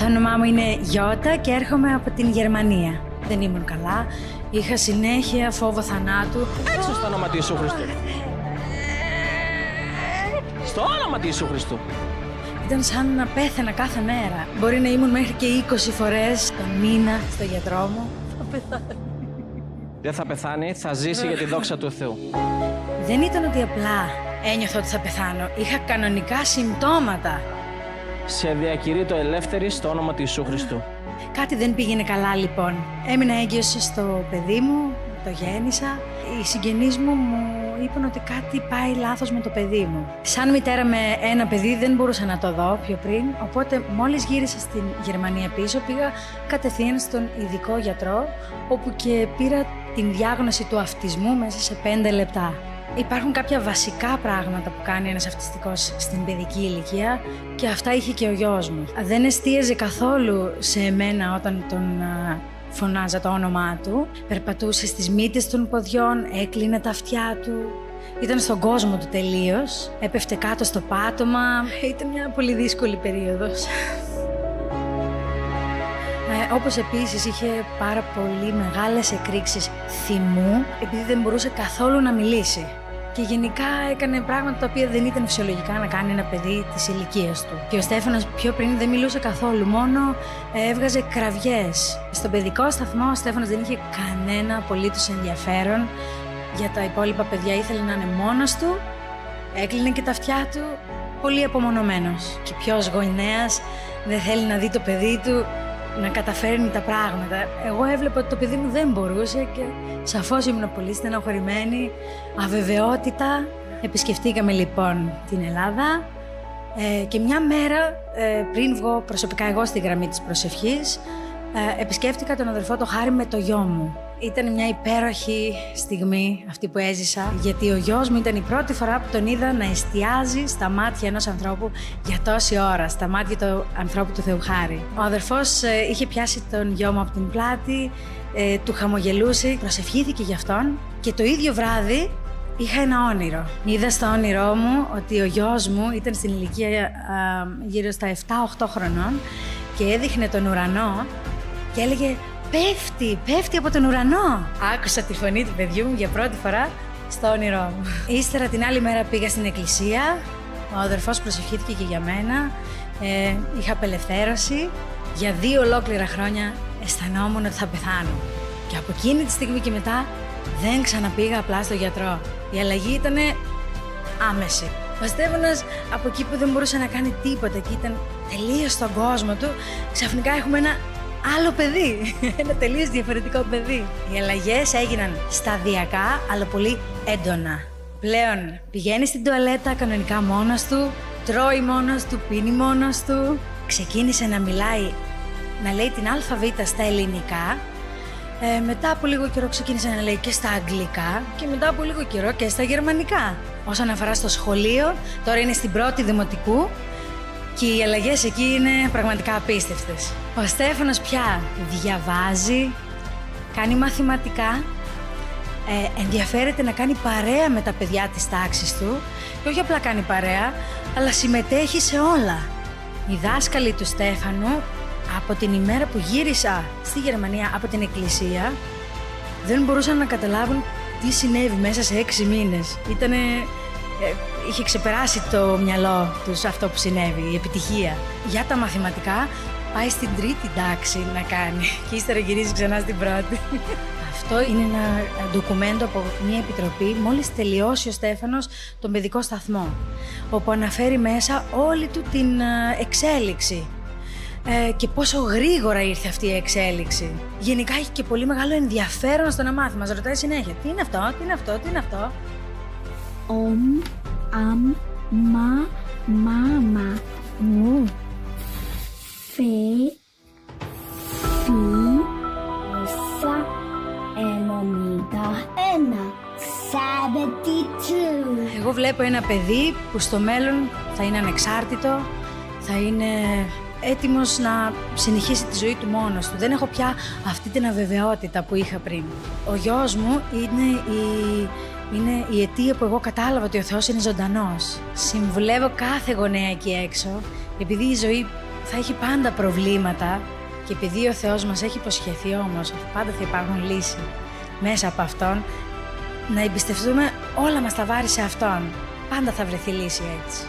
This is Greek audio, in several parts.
Το όνομά μου είναι Γιώτα και έρχομαι από την Γερμανία. Δεν ήμουν καλά, είχα συνέχεια φόβο θανάτου. Έξω στο όνομα του Ιησού Χριστού. Στο όνομα του Ιησού Χριστού. Ήταν σαν να πέθαινα κάθε μέρα. Μπορεί να ήμουν μέχρι και 20 φορές τον μήνα στο γιατρό μου. Θα πεθάνει. Δεν θα πεθάνει, θα ζήσει για τη δόξα του Θεού. Δεν ήταν ότι απλά ένιωθα ότι θα πεθάνω. Είχα κανονικά συμπτώματα. Σε διακηρύττω ελεύθερη στο όνομα του Ιησού Χριστού. Κάτι δεν πήγαινε καλά λοιπόν. Έμεινα έγκυος στο παιδί μου, το γέννησα. Οι συγγενείς μου είπαν ότι κάτι πάει λάθος με το παιδί μου. Σαν μητέρα με ένα παιδί δεν μπορούσα να το δω πιο πριν, οπότε μόλις γύρισα στην Γερμανία πίσω πήγα κατευθείαν στον ειδικό γιατρό, όπου και πήρα την διάγνωση του αυτισμού μέσα σε 5 λεπτά. Υπάρχουν κάποια βασικά πράγματα που κάνει ένας αυτιστικός στην παιδική ηλικία και αυτά είχε και ο γιος μου. Δεν εστίαζε καθόλου σε εμένα όταν τον φωνάζα το όνομά του. Περπατούσε στις μύτες των ποδιών, έκλεινε τα αυτιά του. Ήταν στον κόσμο του τελείως. Έπεφτε κάτω στο πάτωμα. Ήταν μια πολύ δύσκολη περίοδος. Όπως επίσης είχε πάρα πολύ μεγάλες εκρήξεις θυμού, επειδή δεν μπορούσε καθόλου να μιλήσει. Και γενικά έκανε πράγματα τα οποία δεν ήταν φυσιολογικά να κάνει ένα παιδί της ηλικίας του. Και ο Στέφανος πιο πριν δεν μιλούσε καθόλου, μόνο έβγαζε κραυγές. Στον παιδικό σταθμό ο Στέφανος δεν είχε κανένα απολύτως ενδιαφέρον για τα υπόλοιπα παιδιά. Ήθελε να είναι μόνος του, έκλεινε και τα αυτιά του, πολύ απομονωμένος. Και ποιος γονέας δεν θέλει να δει το παιδί του να καταφέρνει τα πράγματα. Εγώ έβλεπα ότι το παιδί μου δεν μπορούσε και σαφώς ήμουν πολύ στενοχωρημένη, αβεβαιότητα. Επισκεφτήκαμε λοιπόν την Ελλάδα και μια μέρα πριν βγω προσωπικά εγώ στη γραμμή της προσευχής, επισκέφτηκα τον αδερφό το Χάρη με το γιο μου. Ήταν μια υπέροχη στιγμή αυτή που έζησα, γιατί ο γιος μου ήταν η πρώτη φορά που τον είδα να εστιάζει στα μάτια ενός ανθρώπου για τόση ώρα, στα μάτια του ανθρώπου του Θεού Χάρη. Ο αδερφός είχε πιάσει τον γιο μου από την πλάτη, του χαμογελούσε, προσευχήθηκε για αυτόν και το ίδιο βράδυ είχα ένα όνειρο. Είδα στο όνειρό μου ότι ο γιος μου ήταν στην ηλικία γύρω στα 7-8 χρονών και έδειχνε τον ουρανό και έλεγε «Πέφτει από τον ουρανό». Άκουσα τη φωνή του παιδιού μου για πρώτη φορά στο όνειρό μου. Ύστερα την άλλη μέρα πήγα στην εκκλησία, ο αδερφός προσευχήθηκε και για μένα, είχα απελευθέρωση. Για 2 ολόκληρα χρόνια αισθανόμουν ότι θα πεθάνω. Και από εκείνη τη στιγμή και μετά δεν ξαναπήγα απλά στο γιατρό. Η αλλαγή ήταν άμεση. Ο Στέφανος από εκεί που δεν μπορούσε να κάνει τίποτα και ήταν τελείως στον κόσμο του, ξαφνικά έχουμε ένα άλλο παιδί, ένα τελείως διαφορετικό παιδί. Οι αλλαγές έγιναν σταδιακά, αλλά πολύ έντονα. Πλέον πηγαίνει στην τουαλέτα κανονικά μόνος του, τρώει μόνος του, πίνει μόνος του. Ξεκίνησε να μιλάει, να λέει την αλφαβήτα στα ελληνικά. Μετά από λίγο καιρό ξεκίνησε να λέει και στα αγγλικά και μετά από λίγο καιρό και στα γερμανικά. Όσον αφορά στο σχολείο, τώρα είναι στην 1η δημοτικού. Και οι αλλαγές εκεί είναι πραγματικά απίστευτες. Ο Στέφανος πια διαβάζει, κάνει μαθηματικά, ενδιαφέρεται να κάνει παρέα με τα παιδιά της τάξης του και όχι απλά κάνει παρέα, αλλά συμμετέχει σε όλα. Οι δάσκαλοι του Στέφανου, από την ημέρα που γύρισα στη Γερμανία από την εκκλησία, δεν μπορούσαν να καταλάβουν τι συνέβη μέσα σε 6 μήνες. Είχε ξεπεράσει το μυαλό τους αυτό που συνέβη, η επιτυχία. Για τα μαθηματικά πάει στην 3η τάξη να κάνει και ύστερα γυρίζει ξανά στην 1η. Αυτό είναι ένα ντοκουμέντο από μια επιτροπή μόλις τελειώσει ο Στέφανος τον παιδικό σταθμό, όπου αναφέρει μέσα όλη του την εξέλιξη και πόσο γρήγορα ήρθε αυτή η εξέλιξη. Γενικά έχει και πολύ μεγάλο ενδιαφέρον στο να μάθει. Μας ρωτάει συνέχεια τι είναι αυτό, τι είναι αυτό, τι είναι αυτό. Μάμα μου. Φι, Σα, 72. Εγώ βλέπω ένα παιδί που στο μέλλον θα είναι ανεξάρτητο, θα είναι έτοιμος να συνεχίσει τη ζωή του μόνος του. Δεν έχω πια αυτή την αβεβαιότητα που είχα πριν. Ο γιος μου είναι η αιτία που εγώ κατάλαβα ότι ο Θεός είναι ζωντανός. Συμβουλεύω κάθε γονέα εκεί έξω, επειδή η ζωή θα έχει πάντα προβλήματα και επειδή ο Θεός μας έχει υποσχεθεί όμως ότι πάντα θα υπάρχουν λύσεις μέσα από Αυτόν, να εμπιστευτούμε όλα μας τα βάρη σε Αυτόν. Πάντα θα βρεθεί λύση έτσι.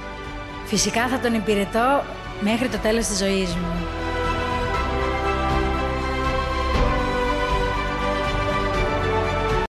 Φυσικά θα Τον υπηρετώ μέχρι το τέλος της ζωής μου.